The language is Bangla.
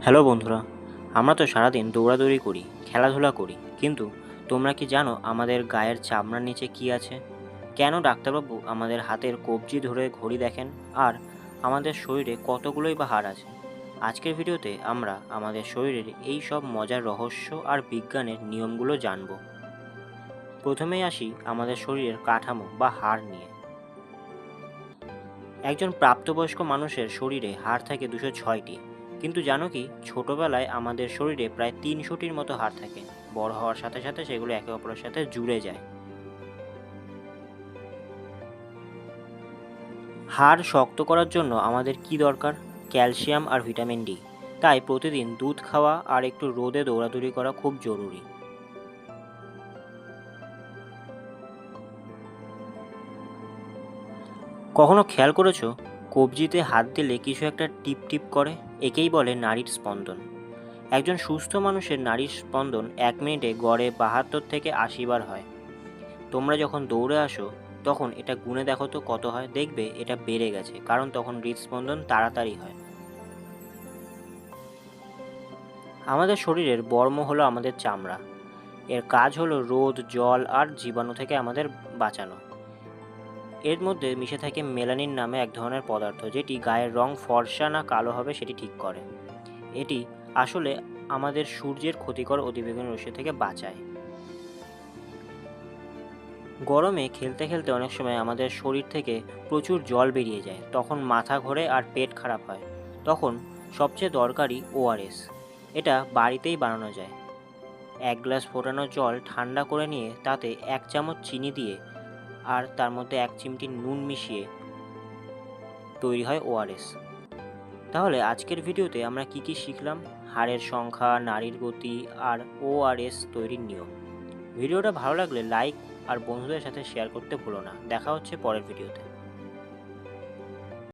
হ্যালো বন্ধুরা, আমরা তো সারাদিন দৌড়াদৌড়ি করি, খেলাধুলা করি, কিন্তু তোমরা কি জানো আমাদের গায়ের চামড়ার নিচে কি আছে? কেন ডাক্তারবাবু আমাদের হাতের কবজি ধরে ঘড়ি দেখেন? আর আমাদের শরীরে কতগুলোই বা হাড় আছে? আজকের ভিডিওতে আমরা আমাদের শরীরের এই সব মজার রহস্য আর বিজ্ঞানের নিয়মগুলো জানব। প্রথমেই আসি আমাদের শরীরের কাঠামো বা হাড় নিয়ে। একজন প্রাপ্তবয়স্ক মানুষের শরীরে হাড় থাকে 206টি, কিন্তু জানো কি ছোটবেলায় আমাদের শরীরে প্রায় 300টির মতো হাড় থাকে। বড় হওয়ার সাথে সাথে সেগুলো একে অপরের সাথে জুড়ে যায়। হাড় শক্ত করার জন্য আমাদের কি দরকার? ক্যালসিয়াম আর ভিটামিন ডি। তাই প্রতিদিন দুধ খাওয়া আর একটু রোদে দৌড়াদৌড়ি করা খুব জরুরি। কখনো খেয়াল করেছো কবজিতে হাত দিলে কিছু একটা টিপ টিপ করে? একেই বলে নাড়ির স্পন্দন। একজন সুস্থ মানুষের নাড়ির স্পন্দন 1 মিনিটে গড়ে 72 থেকে 80 বার হয়। তোমরা যখন দৌড়ে আসো তখন এটা গুণে দেখো তো কত হয়, দেখবে এটা বেড়ে গেছে, কারণ তখন হৃদস্পন্দন তাড়াতাড়ি হয়। আমাদের শরীরের বর্ম হলো আমাদের চামড়া। এর কাজ হলো রোদ, জল আর জীবাণু থেকে আমাদের বাঁচানো। এর মধ্যে মিশে থাকে মেলানিন নামে এক ধরনের পদার্থ, যেটি গায়ের রং ফর্সা না কালো হবে সেটি ঠিক করে। এটি আসলে আমাদের সূর্যের ক্ষতিকর অতিবেগুনি রশ্মি থেকে বাঁচায়। গরমে খেলতে খেলতে অনেক সময় আমাদের শরীর থেকে প্রচুর জল বেরিয়ে যায়, তখন মাথা ঘোরে আর পেট খারাপ হয়। তখন সবচেয়ে দরকারি ওআরএস। এটা বাড়িতেই বানানো যায়। 1 গ্লাস ফোটানো জল ঠান্ডা করে নিয়ে তাতে 1 চামচ চিনি দিয়ে আর তার মধ্যে 1 চিমটি নুন মিশিয়ে তৈরি হয় ওআরএস। তাহলে আজকের ভিডিওতে আমরা কি কি শিখলাম? হাড়ের সংখ্যা, নাড়ির গতি আর ওআরএস তৈরির নিয়ম। ভিডিওটা ভালো লাগলে লাইক আর বন্ধুদের সাথে শেয়ার করতে ভুলো না। দেখা হচ্ছে পরের ভিডিওতে।